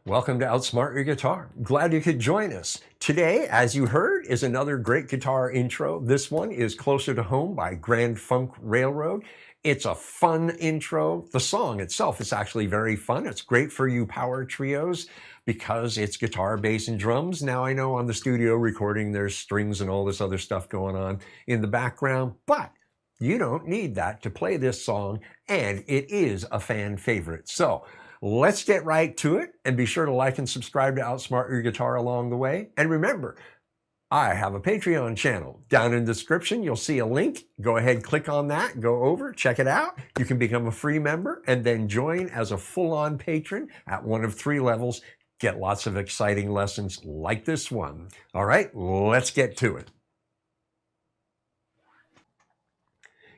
Welcome to Outsmart Your Guitar. Glad you could join us. Today, as you heard, is another great guitar intro. This one is Closer to Home by Grand Funk Railroad. It's a fun intro. The song itself is actually very fun. It's great for you power trios because it's guitar, bass, and drums. Now I know on the studio recording there's strings and all this other stuff going on in the background, but you don't need that to play this song, and it is a fan favorite. So let's get right to it, and be sure to like and subscribe to Outsmart Your Guitar along the way. And remember, I have a Patreon channel. Down in the description, you'll see a link. Go ahead, click on that, go over, check it out. You can become a free member and then join as a full-on patron at one of 3 levels. Get lots of exciting lessons like this one. All right, let's get to it.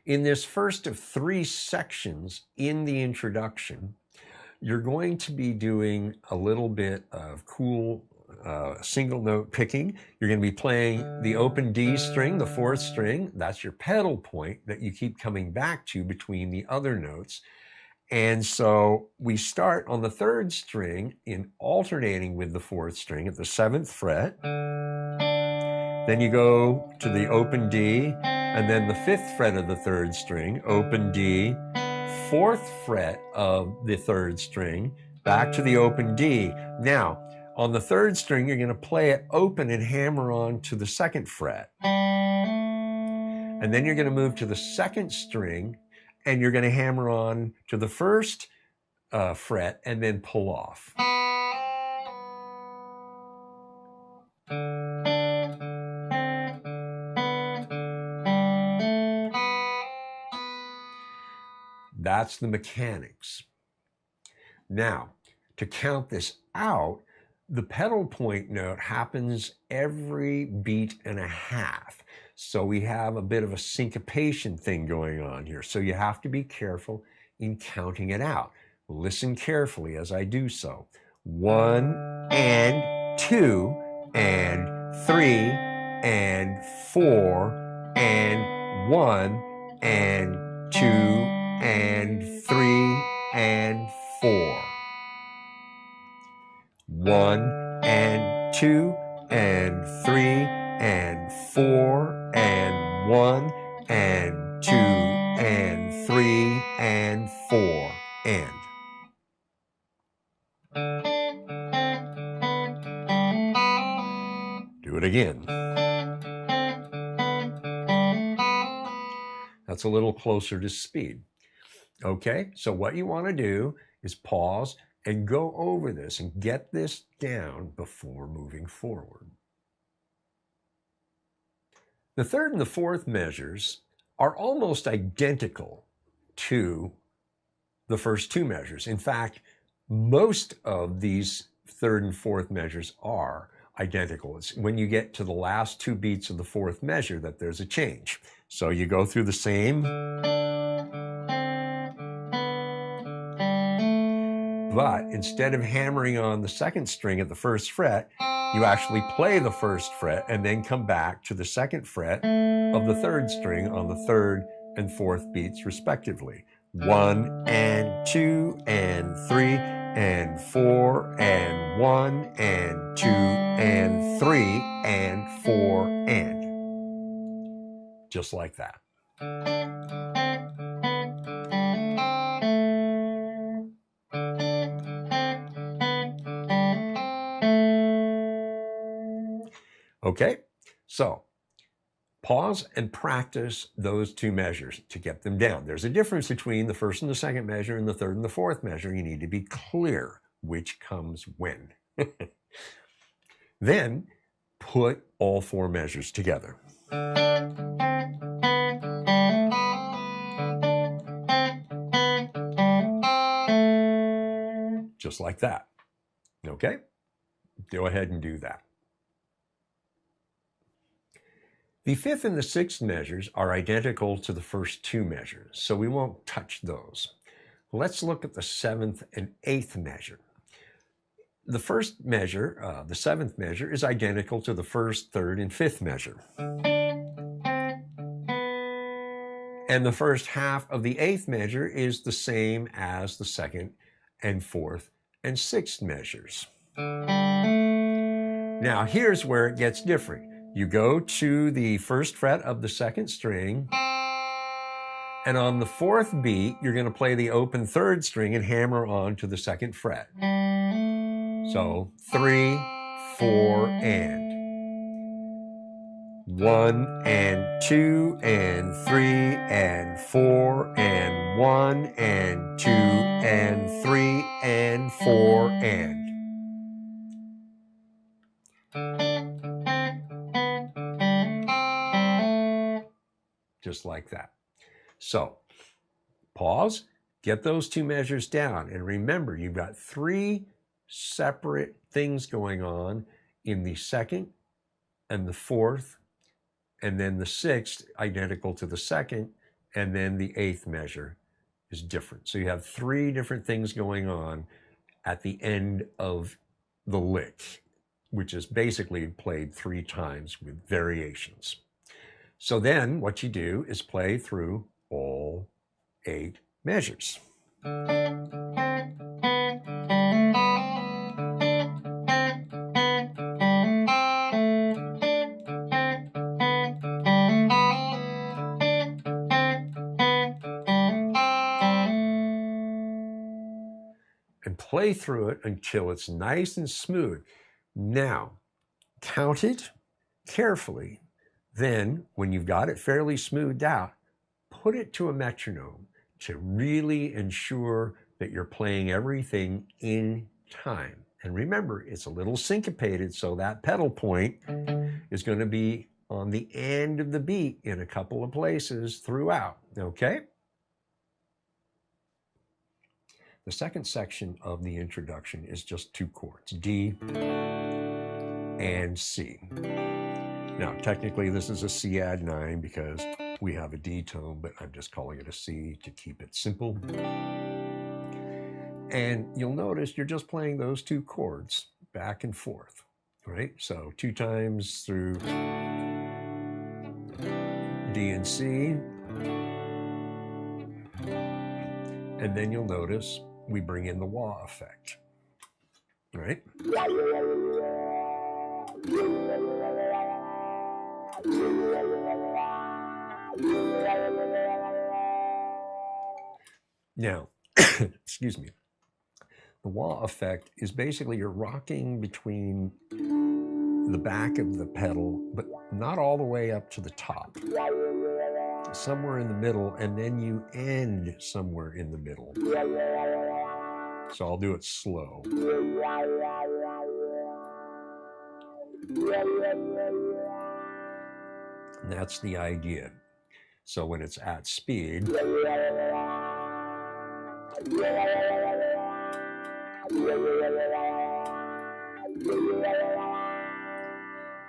In this first of 3 sections in the introduction, you're going to be doing a little bit of cool single note picking. You're going to be playing the open D string, the 4th string. That's your pedal point that you keep coming back to between the other notes. And so we start on the 3rd string in alternating with the 4th string at the 7th fret. Then you go to the open D, and then the 5th fret of the 3rd string, open D, 4th fret of the 3rd string, back to the open D. Now, on the 3rd string, you're going to play it open and hammer on to the 2nd fret. And then you're going to move to the 2nd string, and you're going to hammer on to the 1st fret and then pull off. That's the mechanics. Now, to count this out, the pedal point note happens every beat and a half. So we have a bit of a syncopation thing going on here. So you have to be careful in counting it out. Listen carefully as I do so. 1 and 2 and 3 and 4 and 1 and 2 and 3 and 4. 1 and 2 and 3 and 4 and 1 and 2 and 3 and 4 and. Do it again. That's a little closer to speed. Okay, so what you want to do is pause and go over this and get this down before moving forward. The 3rd and the 4th measures are almost identical to the first 2 measures. In fact, most of these 3rd and 4th measures are identical. It's when you get to the last 2 beats of the 4th measure that there's a change. So you go through the same, but instead of hammering on the 2nd string at the 1st fret, you actually play the 1st fret and then come back to the 2nd fret of the 3rd string on the 3rd and 4th beats respectively. 1 and 2 and 3 and 4 and 1 and 2 and 3 and 4 and. Just like that. Okay, so pause and practice those 2 measures to get them down. There's a difference between the 1st and the 2nd measure and the 3rd and the 4th measure. You need to be clear which comes when. Then put all 4 measures together. Just like that. Okay? Go ahead and do that. The fifth and the sixth measures are identical to the first two measures, so we won't touch those. Let's look at the seventh and eighth measure. The first measure, the seventh measure, is identical to the first, third, and fifth measure. And the first half of the eighth measure is the same as the second and fourth and sixth measures. Now here's where it gets different. You go to the first fret of the second string, and on the fourth beat, you're going to play the open third string and hammer on to the second fret. So 3, 4, and 1 and 2 and 3 and 4 and 1 and 2 and 3 and 4 and. Just like that. So pause, get those two measures down, and remember you've got three separate things going on in the second and the fourth, and then the sixth identical to the second, and then the eighth measure is different. So you have three different things going on at the end of the lick, which is basically played 3 times with variations. So then what you do is play through all 8 measures. And play through it until it's nice and smooth. Now, count it carefully. Then, when you've got it fairly smoothed out, put it to a metronome to really ensure that you're playing everything in time. And remember, it's a little syncopated, so that pedal point is going to be on the end of the beat in a couple of places throughout, okay? The second section of the introduction is just 2 chords, D and C. Now, technically, this is a C add 9 because we have a D tone, but I'm just calling it a C to keep it simple. And you'll notice you're just playing those 2 chords back and forth, right? So 2 times through D and C. And then you'll notice we bring in the wah effect, right? Now, excuse me, the wah effect is basically you're rocking between the back of the pedal, but not all the way up to the top. Somewhere in the middle, and then you end somewhere in the middle. So I'll do it slow. And that's the idea. So when it's at speed,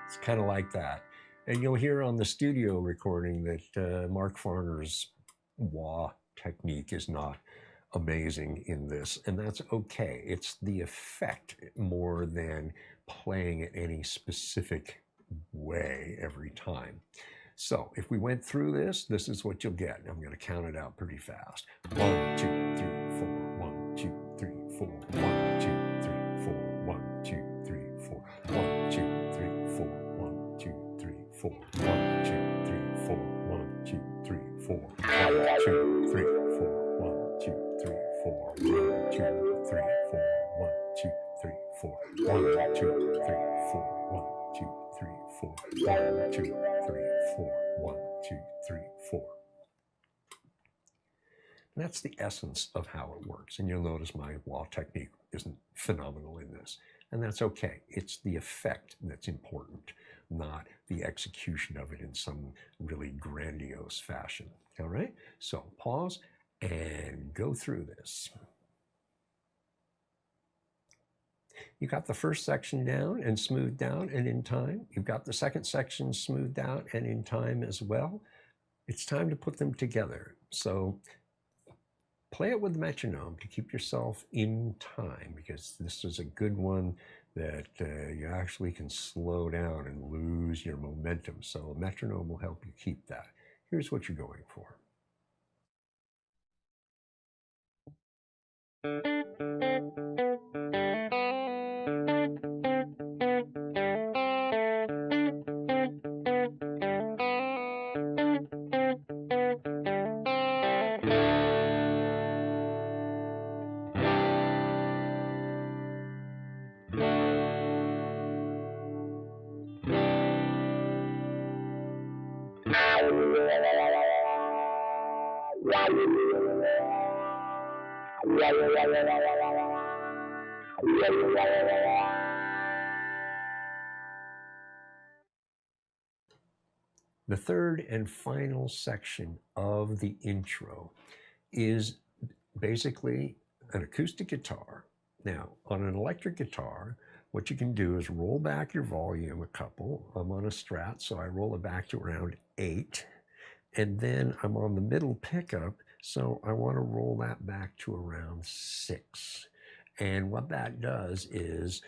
it's kind of like that. And you'll hear on the studio recording that Mark Farner's wah technique is not amazing in this, and that's okay. It's the effect more than playing it any specific way every time. So if we went through this, this is what you'll get. I'm going to count it out pretty fast. 1, 2, 3, 4. 1, 2, 3, 4. 1, 2, 3, 4. 1, 2, 3, 4. 1, 2, 3, 4. 1, 2, 3, 4. 1, 2, 3, 4. 1, 2, 3, 4. 1, 2, 3, 4. 1, 2, 3, 4. 1, 2, 3, 4. 1, 2, 3, 4. 1, 2, 3, 4. 1, 2, 3, 4. 1, 2, 3, 4. 1, 2, 3, 4. And that's the essence of how it works. And you'll notice my wah technique isn't phenomenal in this. And that's okay. It's the effect that's important not the execution of it in some really grandiose fashion. All right, so pause and go through this. You got the first section down and smoothed out and in time. You've got the second section smoothed out and in time as well. It's time to put them together. So play it with the metronome to keep yourself in time, because this is a good one that you actually can slow down and lose your momentum. So a metronome will help you keep that. Here's what you're going for. The third and final section of the intro is basically an acoustic guitar. Now, on an electric guitar, what you can do is roll back your volume a couple. I'm on a Strat, so I roll it back to around 8. And then I'm on the middle pickup, so I want to roll that back to around 6. And what that does is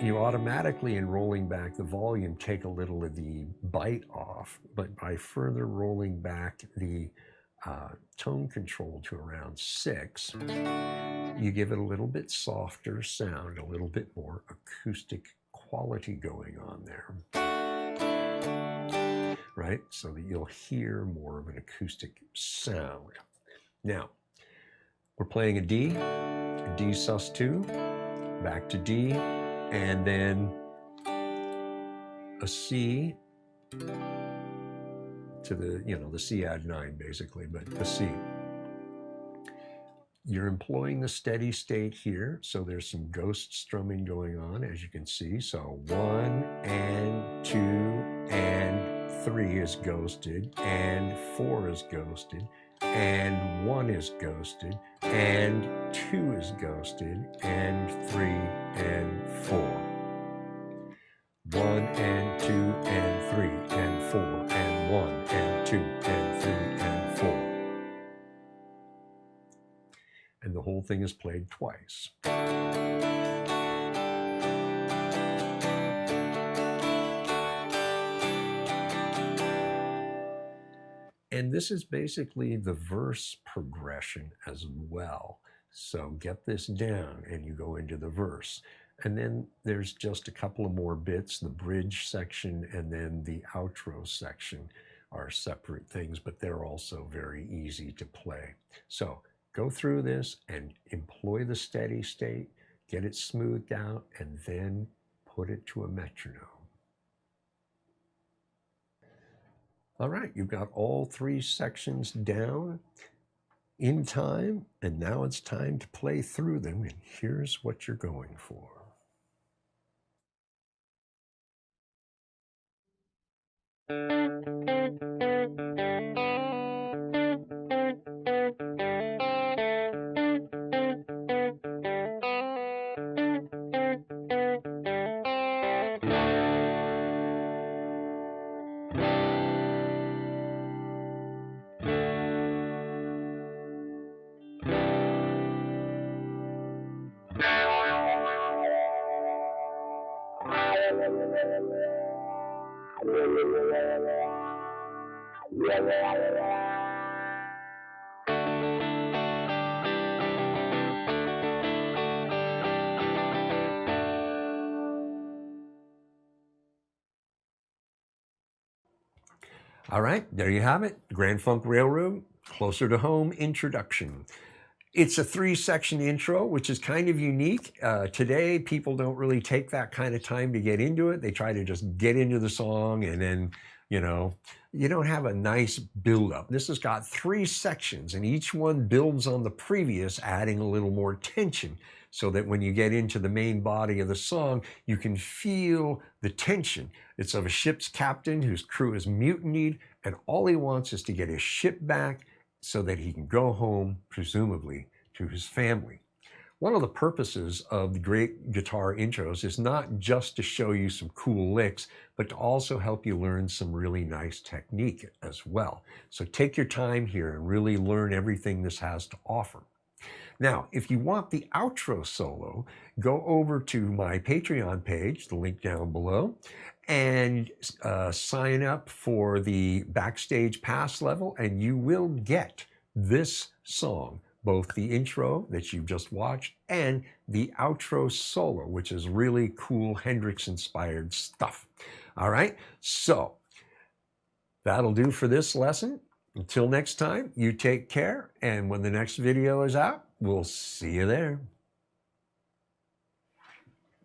you automatically, in rolling back the volume, take a little of the bite off, but by further rolling back the tone control to around 6, you give it a little bit softer sound, a little bit more acoustic quality going on there. Right? So that you'll hear more of an acoustic sound. Now, we're playing a D sus2, back to D, and then a C to the, the C add 9 basically, but a C. You're employing the steady state here, so there's some ghost strumming going on, as you can see. So 1 and 2 and 3 is ghosted, and 4 is ghosted, and 1 is ghosted, and 2 is ghosted, and 3 and 4. 1 and 2 and 3 and 4 and 1 and 2 and 3 and 4. And the whole thing is played twice. And this is basically the verse progression as well. So get this down and you go into the verse. And then there's just a couple of more bits. The bridge section and then the outro section are separate things, but they're also very easy to play. So go through this and employ the steady state, get it smoothed out, and then put it to a metronome. All right, you've got all 3 sections down in time, and now it's time to play through them, and here's what you're going for. All right, there you have it. Grand Funk Railroad, Closer to Home introduction. It's a 3-section intro, which is kind of unique. Today, people don't really take that kind of time to get into it. They try to just get into the song and then, you don't have a nice build-up. This has got 3 sections, and each one builds on the previous, adding a little more tension. so that when you get into the main body of the song, you can feel the tension. It's of a ship's captain whose crew is mutinied, and all he wants is to get his ship back so that he can go home, presumably to his family. One of the purposes of the great guitar intros is not just to show you some cool licks, but to also help you learn some really nice technique as well. So take your time here and really learn everything this has to offer. Now, if you want the outro solo, go over to my Patreon page, the link down below, and sign up for the Backstage Pass level, and you will get this song, both the intro that you've just watched and the outro solo, which is really cool Hendrix-inspired stuff. All right, so that'll do for this lesson. Until next time, you take care, and when the next video is out, we'll see you there.